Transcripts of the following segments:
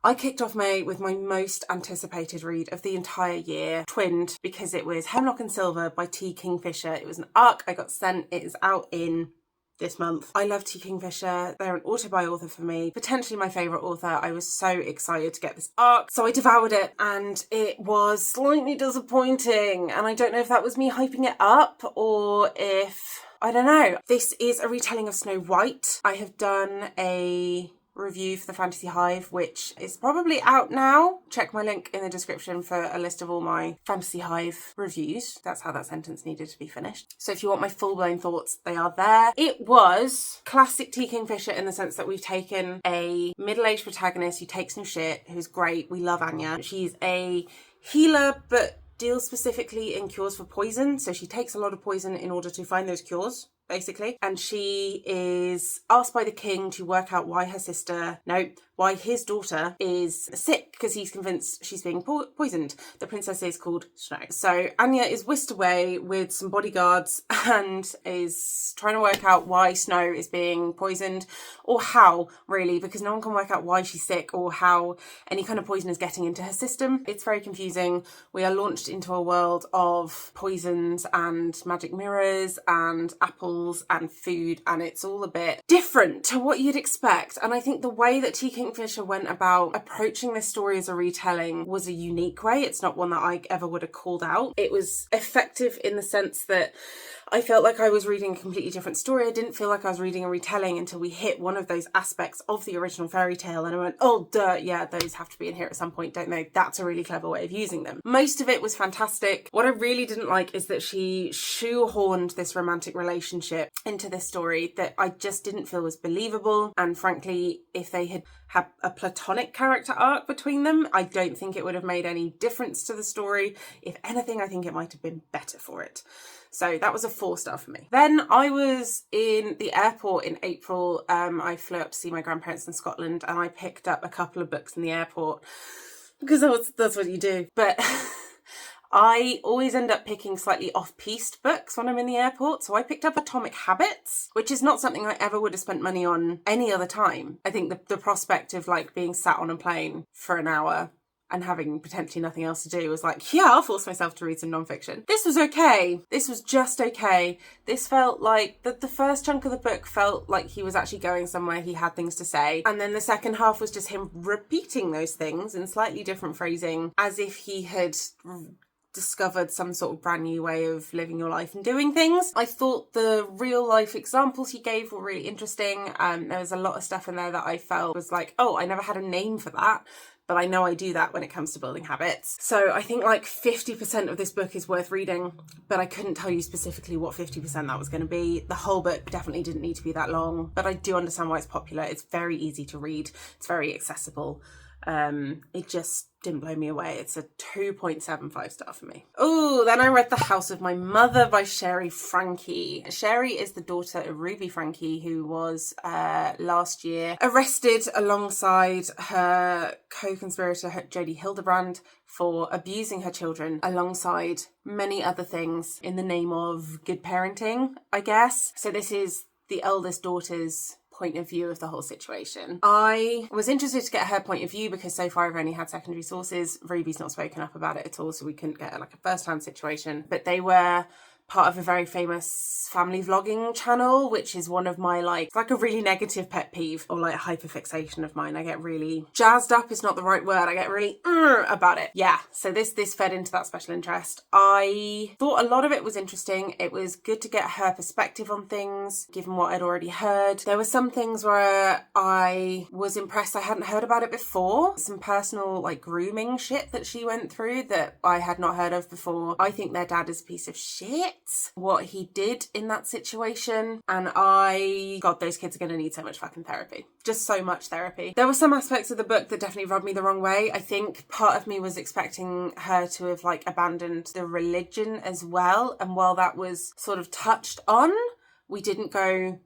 I kicked off May with my most anticipated read of the entire year, twinned, because it was Hemlock Silver by T. Kingfisher. It was an ARC I got sent. It is out in this month. I love T. Kingfisher. They're an auto-buy author for me, potentially my favourite author. I was so excited to get this ARC, so I devoured it, and it was slightly disappointing, and I don't know if that was me hyping it up or if... I don't know. This is a retelling of Snow White. I have done a review for the Fantasy Hive, which is probably out now. Check my link in the description for a list of all my Fantasy Hive reviews. That's how that sentence needed to be finished. So if you want my full-blown thoughts, they are there. It was classic T. Kingfisher in the sense that we've taken a middle-aged protagonist who takes no shit, who's great. We love Anya. She's a healer, but deals specifically in cures for poison. So she takes a lot of poison in order to find those cures, basically. And she is asked by the king to work out why why his daughter is sick, because he's convinced she's being poisoned. The princess is called Snow. So Anya is whisked away with some bodyguards and is trying to work out why Snow is being poisoned, or how, really, because no one can work out why she's sick or how any kind of poison is getting into her system. It's very confusing. We are launched into a world of poisons and magic mirrors and apples and food, and it's all a bit different to what you'd expect. And I think the way that T. Kingfisher went about approaching this story as a retelling was a unique way. It's not one that I ever would have called out. It was effective in the sense that I felt like I was reading a completely different story. I didn't feel like I was reading a retelling until we hit one of those aspects of the original fairy tale, and I went, oh duh, yeah, those have to be in here at some point, don't they? That's a really clever way of using them. Most of it was fantastic. What I really didn't like is that she shoehorned this romantic relationship into this story that I just didn't feel was believable, and frankly, if they had a platonic character arc between them, I don't think it would have made any difference to the story. If anything, I think it might have been better for it. So that was a 4-star for me. Then I was in the airport in April. I flew up to see my grandparents in Scotland, and I picked up a couple of books in the airport because that's what you do. But I always end up picking slightly off-piste books when I'm in the airport. So I picked up Atomic Habits, which is not something I ever would have spent money on any other time. I think the prospect of like being sat on a plane for an hour and having potentially nothing else to do was like, yeah, I'll force myself to read some nonfiction. This was okay. This was just okay. This felt like, the first chunk of the book felt like he was actually going somewhere, he had things to say. And then the second half was just him repeating those things in slightly different phrasing, as if he had discovered some sort of brand new way of living your life and doing things. I thought the real life examples he gave were really interesting. There was a lot of stuff in there that I felt was like, oh, I never had a name for that, but I know I do that when it comes to building habits. So I think like 50% of this book is worth reading, but I couldn't tell you specifically what 50% that was going to be. The whole book definitely didn't need to be that long, but I do understand why it's popular. It's very easy to read. It's very accessible. It just didn't blow me away. It's a 2.75 star for me. Oh, then I read The House of My Mother by Sherry Frankie. Sherry is the daughter of Ruby Frankie, who was last year arrested alongside her co-conspirator Jodie Hildebrand for abusing her children alongside many other things in the name of good parenting, I guess. So this is the eldest daughter's point of view of the whole situation. I was interested to get her point of view because so far I've only had secondary sources. Ruby's not spoken up about it at all, so we couldn't get like a first-hand situation. But they were part of a very famous family vlogging channel, which is one of my like a really negative pet peeve or like hyperfixation of mine. I get really jazzed up is not the right word. I get really about it. Yeah, so this fed into that special interest. I thought a lot of it was interesting. It was good to get her perspective on things, given what I'd already heard. There were some things where I was impressed I hadn't heard about it before. Some personal like grooming shit that she went through that I had not heard of before. I think their dad is a piece of shit. What he did in that situation, and God, those kids are going to need so much fucking therapy. Just so much therapy. There were some aspects of the book that definitely rubbed me the wrong way. I think part of me was expecting her to have like abandoned the religion as well, and while that was sort of touched on, we didn't go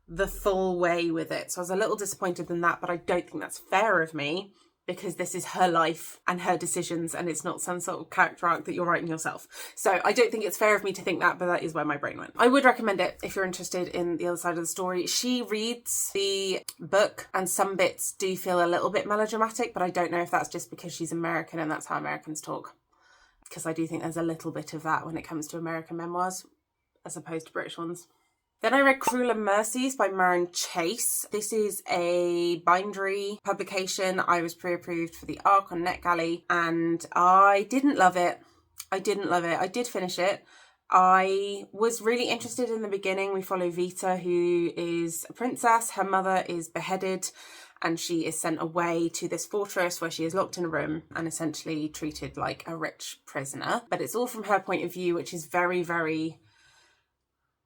the full way with it. So I was a little disappointed in that, but I don't think that's fair of me. because this is her life and her decisions, and it's not some sort of character arc that you're writing yourself. So I don't think it's fair of me to think that, but that is where my brain went. I would recommend it if you're interested in the other side of the story. She reads the book and some bits do feel a little bit melodramatic, but I don't know if that's just because she's American and that's how Americans talk. Because I do think there's a little bit of that when it comes to American memoirs as opposed to British ones. Then I read Cruel and Mercies by Maren Chase. This is a bindery publication. I was pre-approved for the ARC on NetGalley and I didn't love it. I did finish it. I was really interested in the beginning. We follow Vita, who is a princess. Her mother is beheaded and she is sent away to this fortress where she is locked in a room and essentially treated like a rich prisoner. But it's all from her point of view, which is very, very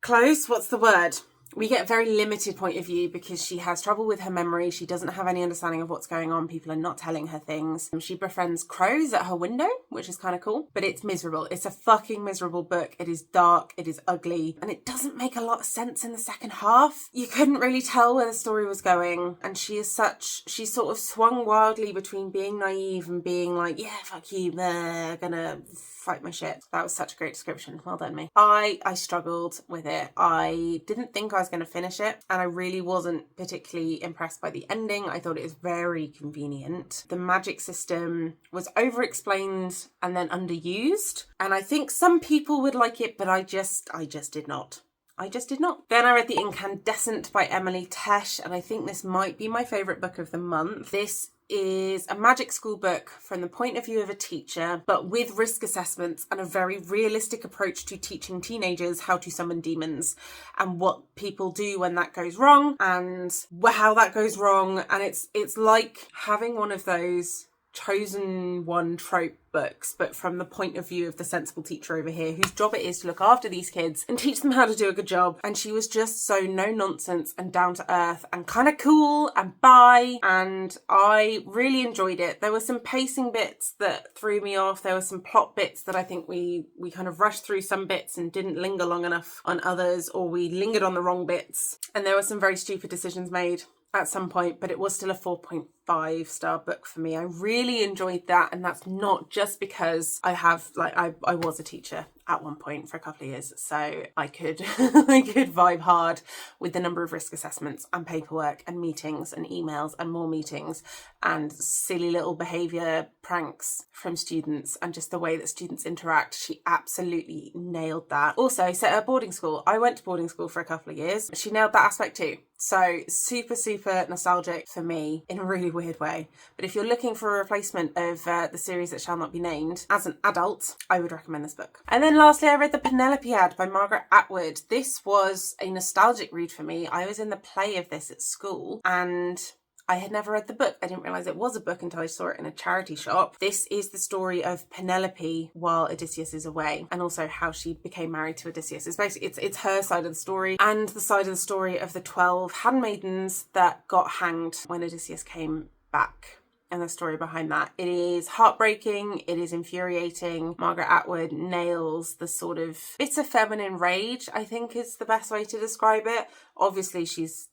close. What's the word? We get a very limited point of view because she has trouble with her memory. She doesn't have any understanding of what's going on. People are not telling her things. She befriends crows at her window, which is kind of cool, but it's miserable. It's a fucking miserable book. It is dark, it is ugly, and it doesn't make a lot of sense in the second half. You couldn't really tell where the story was going, and she sort of swung wildly between being naive and being like, yeah, fuck you, gonna fight my shit. That was such a great description. Well done, me. I struggled with it. I didn't think I was going to finish it, and I really wasn't particularly impressed by the ending. I thought it was very convenient. The magic system was over-explained and then underused, and I think some people would like it, but I just did not. Then I read The Incandescent by Emily Tesh, and I think this might be my favourite book of the month. This is a magic school book from the point of view of a teacher, but with risk assessments and a very realistic approach to teaching teenagers how to summon demons and what people do when that goes wrong and how that goes wrong. And it's like having one of those chosen one trope books, but from the point of view of the sensible teacher over here, whose job it is to look after these kids and teach them how to do a good job. And she was just so no nonsense and down to earth and kind of cool and and I really enjoyed it. There were some pacing bits that threw me off. There were some plot bits that I think we kind of rushed through some bits and didn't linger long enough on others, or we lingered on the wrong bits. And there were some very stupid decisions made at some point, but it was still a 4.5-star book for me. I really enjoyed that, and that's not just because I was a teacher at one point for a couple of years, so I could I could vibe hard with the number of risk assessments and paperwork and meetings and emails and more meetings and silly little behaviour pranks from students and just the way that students interact. She absolutely nailed that. Also, set her boarding school. I went to boarding school for a couple of years. She nailed that aspect too. So super, super nostalgic for me in a really weird way. But if you're looking for a replacement of the series that shall not be named, as an adult, I would recommend this book. And then lastly, I read The Penelope Ad by Margaret Atwood. This was a nostalgic read for me. I was in the play of this at school and I had never read the book. I didn't realise it was a book until I saw it in a charity shop. This is the story of Penelope while Odysseus is away, and also how she became married to Odysseus. It's basically, it's her side of the story and the side of the story of the 12 handmaidens that got hanged when Odysseus came back, and the story behind that. It is heartbreaking, it is infuriating. Margaret Atwood nails the sort of bitter feminine rage, I think is the best way to describe it. Obviously she's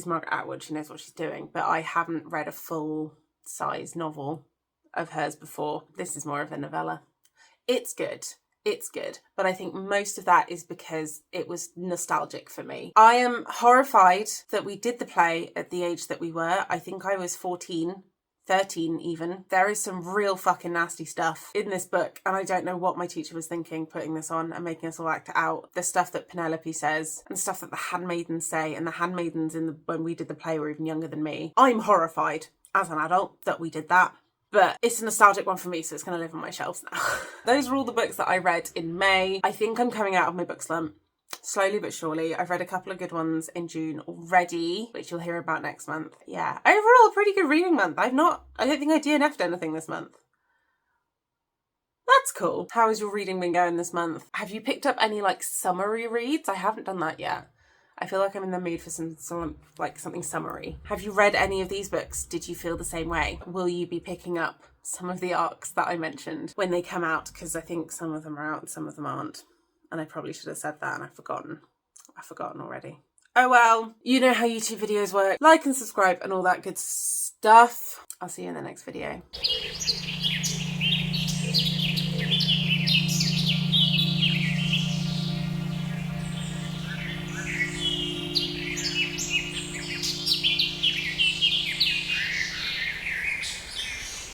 Margaret Atwood, she knows what she's doing, but I haven't read a full-size novel of hers before. This is more of a novella. It's good, but I think most of that is because it was nostalgic for me. I am horrified that we did the play at the age that we were. I think I was 14, 13 even. There is some real fucking nasty stuff in this book, and I don't know what my teacher was thinking putting this on and making us all act it out. The stuff that Penelope says and the stuff that the handmaidens say, and the handmaidens when we did the play were even younger than me. I'm horrified as an adult that we did that. But it's a nostalgic one for me, so it's going to live on my shelves now. Those are all the books that I read in May. I think I'm coming out of my book slump. Slowly but surely. I've read a couple of good ones in June already, which you'll hear about next month. Yeah, overall, a pretty good reading month. I don't think I DNF'd anything this month. That's cool. How has your reading been going this month? Have you picked up any summary reads? I haven't done that yet. I feel like I'm in the mood for something summary. Have you read any of these books? Did you feel the same way? Will you be picking up some of the arcs that I mentioned when they come out? Because I think some of them are out and some of them aren't. And I probably should have said that and I've forgotten already. Oh well, you know how YouTube videos work. Like and subscribe and all that good stuff. I'll see you in the next video.